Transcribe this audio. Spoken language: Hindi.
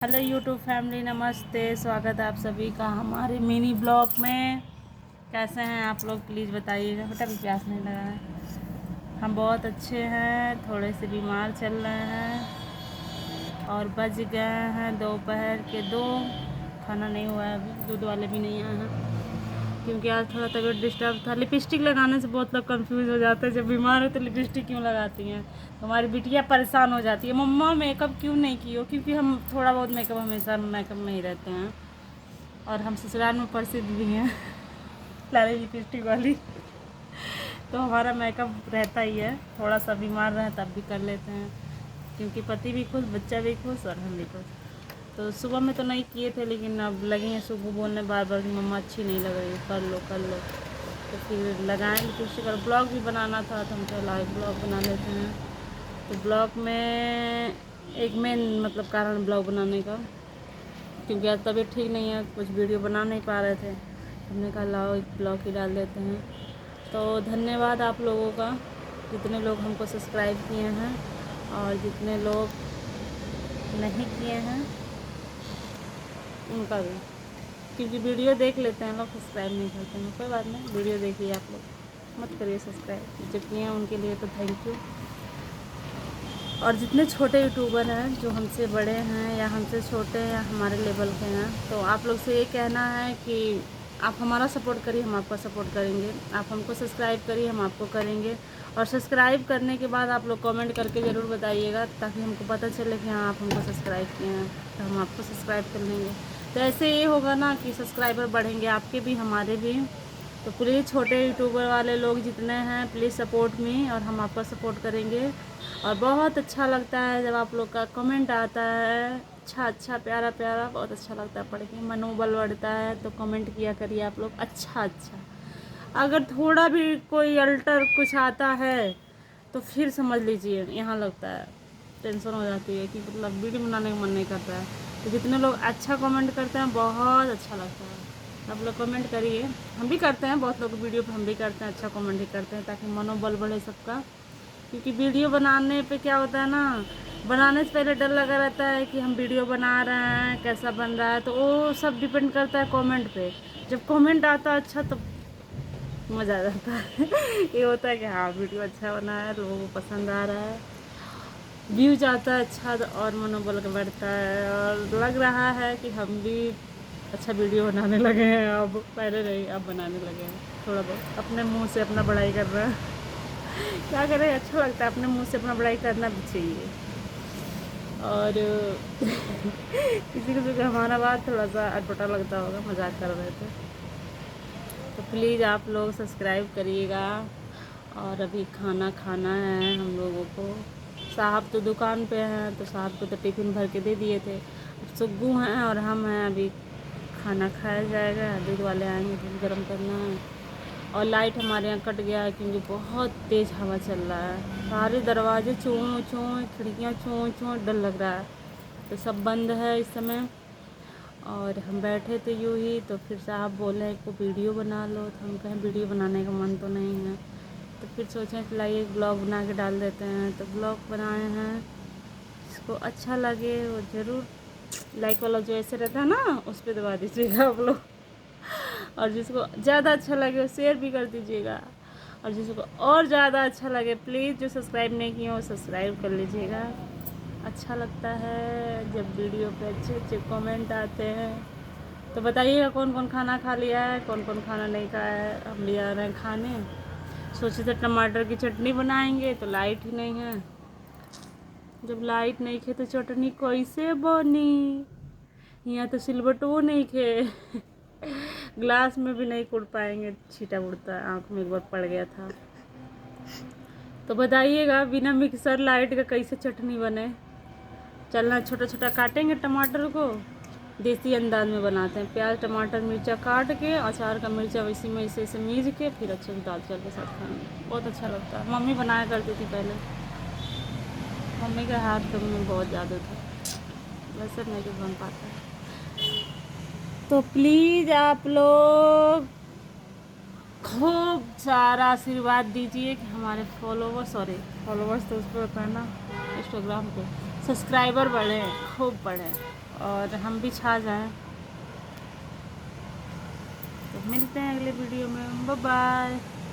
हेलो यूट्यूब फैमिली, नमस्ते। स्वागत है आप सभी का हमारे मिनी ब्लॉग में। कैसे हैं आप लोग, प्लीज़ बताइएगा। बेटा भी प्यास नहीं लगा है। हम बहुत अच्छे हैं, थोड़े से बीमार चल रहे हैं और बज गए हैं दोपहर के 2। खाना नहीं हुआ है अभी, दूध वाले भी नहीं आए हैं क्योंकि आज थोड़ा तबीयत डिस्टर्ब था। लिपस्टिक लगाने से बहुत लोग कंफ्यूज हो जाते हैं, जब बीमार है तो लिपस्टिक क्यों लगाती हैं। तो हमारी बिटिया परेशान हो जाती है, मम्मा मेकअप क्यों नहीं की हो, क्योंकि हम थोड़ा बहुत मेकअप, हमेशा मेकअप में ही रहते हैं और हम ससुराल में प्रसिद्ध भी हैं लाली लिपस्टिक वाली। तो हमारा मेकअप रहता ही है, थोड़ा सा बीमार रहे तब भी कर लेते हैं क्योंकि पति भी खुश, बच्चा भी खुश और हम भी खुश। तो सुबह में तो नहीं किए थे, लेकिन अब लगे हैं सुबह बोलने बार बार कि मम्मा अच्छी नहीं लग रही, कर लो कर लो। तो फिर लगाएं लिपस्टिक और ब्लॉग भी बनाना था, तो हम तो लाइव ब्लॉग बना लेते हैं। तो ब्लॉग में एक मेन मतलब कारण ब्लॉग बनाने का, क्योंकि आज तबीयत ठीक नहीं है, कुछ वीडियो बना नहीं पा रहे थे। हमने कहा लाओ एक ब्लॉग ही डाल देते हैं। तो धन्यवाद आप लोगों का, जितने लोग हमको सब्सक्राइब किए हैं और जितने लोग नहीं किए हैं उनका भी, क्योंकि वीडियो देख लेते हैं लोग, सब्सक्राइब नहीं करते हैं। कोई बात नहीं, वीडियो देखिए आप लोग, मत करिए सब्सक्राइब। जो किए हैं उनके लिए तो थैंक यू। और जितने छोटे यूट्यूबर हैं जो हमसे बड़े हैं या हमसे छोटे या हमारे लेवल के हैं, तो आप लोग से ये कहना है कि आप हमारा सपोर्ट करिए, हम आपका सपोर्ट करेंगे। आप हमको सब्सक्राइब करिए, हम आपको करेंगे। और सब्सक्राइब करने के बाद आप लोग कमेंट करके ज़रूर बताइएगा, ताकि हमको पता चले कि हाँ आप हमको सब्सक्राइब किए हैं, तो हम आपको सब्सक्राइब कर लेंगे। तो ऐसे ये होगा ना कि सब्सक्राइबर बढ़ेंगे, आपके भी हमारे भी। तो प्लीज़ छोटे यूट्यूबर वाले लोग जितने हैं, प्लीज़ सपोर्ट मी, और हम आपका सपोर्ट करेंगे। और बहुत अच्छा लगता है जब आप लोग का कमेंट आता है, अच्छा अच्छा प्यारा प्यारा, बहुत अच्छा लगता है पढ़ के, मनोबल बढ़ता है। तो कमेंट किया करिए आप लोग, अच्छा अच्छा। अगर थोड़ा भी कोई अल्टर कुछ आता है तो फिर समझ लीजिए यहाँ लगता है टेंशन हो जाती है कि मतलब वीडियो बनाने का मन नहीं करता है। तो जितने लोग अच्छा कमेंट करते हैं बहुत अच्छा लगता है। आप लोग कमेंट करिए, हम भी करते हैं, बहुत लोग वीडियो पे हम भी करते हैं, अच्छा कमेंट ही करते हैं ताकि मनोबल बढ़े सबका। क्योंकि वीडियो बनाने पे क्या होता है ना, बनाने से पहले डर लगा रहता है कि हम वीडियो बना रहे हैं कैसा बन रहा है, तो वो सब डिपेंड करता है कमेंट पे। जब कमेंट आता है अच्छा तो मज़ा आ जाता है ये होता है कि हाँ वीडियो अच्छा बना है, लोगों को पसंद आ रहा है, व्यूज आता है अच्छा, तो और मनोबल बढ़ता है। और लग रहा है कि हम भी अच्छा वीडियो बनाने लगे हैं अब, पहले नहीं अब बनाने लगे हैं थोड़ा बहुत, अपने मुंह से अपना बड़ाई कर रहे हैं क्या करें, अच्छा लगता है, अपने मुंह से अपना बड़ाई करना भी चाहिए। और किसी को हमारा बात थोड़ा सा अटपटा लगता होगा, मजाक कर रहे थे। तो प्लीज़ आप लोग सब्सक्राइब करिएगा। और अभी खाना खाना है हम लोगों को। साहब तो दुकान पे हैं, तो साहब को तो टिफ़िन भर के दे दिए थे। अब सुग्गू हैं और हम हैं, अभी खाना खाया जाएगा, दूध वाले आएंगे, दूध गर्म करना है। और लाइट हमारे यहाँ कट गया है क्योंकि बहुत तेज़ हवा चल रहा है, सारे दरवाजे चूँ चूँ, खिड़कियाँ चूँ चूँ, डर लग रहा है। तो सब बंद है इस समय। और हम बैठे थे यूँ ही, तो फिर साहब बोले को वीडियो बना लो, तो हम कहें वीडियो बनाने का मन तो नहीं है। तो फिर सोचें कि लाइए एक ब्लॉग बना के डाल देते हैं। तो ब्लॉग बनाए हैं, जिसको अच्छा लगे वो ज़रूर लाइक वाला जो ऐसे रहता है ना, उस पर दबा दीजिएगा आप लोग। और जिसको ज़्यादा अच्छा लगे वो शेयर भी कर दीजिएगा। और जिसको और ज़्यादा अच्छा लगे प्लीज़ जो सब्सक्राइब नहीं किए वो सब्सक्राइब कर लीजिएगा। अच्छा लगता है जब वीडियो पे अच्छे अच्छे कमेंट आते हैं। तो बताइएगा कौन कौन खाना खा लिया है, कौन कौन खाना नहीं खाया है। हम भी आ रहे हैं खाने, सोचे थे टमाटर की चटनी बनाएंगे, तो लाइट ही नहीं है। जब लाइट नहीं खे तो चटनी कैसे बनी, यहाँ तो सिलबटो नहीं खे ग्लास में भी नहीं कुड़ पाएंगे, छीटा उड़ता है, आँख में एक बार पड़ गया था। तो बताइएगा बिना मिक्सर लाइट का कैसे चटनी बने। चलना, छोटा छोटा काटेंगे टमाटर को, देसी अंदाज में बनाते हैं, प्याज टमाटर मिर्चा काट के, अचार का मिर्चा वैसी में ऐसे मीज के फिर अच्छे से दाल चावल के साथ खाएंगे, बहुत अच्छा लगता है। मम्मी बनाया करती थी पहले, मम्मी का हाथ तो में बहुत ज़्यादा था, वैसे नहीं कुछ बन पाता। तो प्लीज़ आप लोग खूब सारा आशीर्वाद दीजिए कि हमारे फॉलोवर्स तो उस पर होता है ना, इंस्टाग्राम पे, सब्सक्राइबर बढ़े, खूब बढ़े। और हम भी छा जाएं। तो मिलते हैं अगले वीडियो में। Bye bye.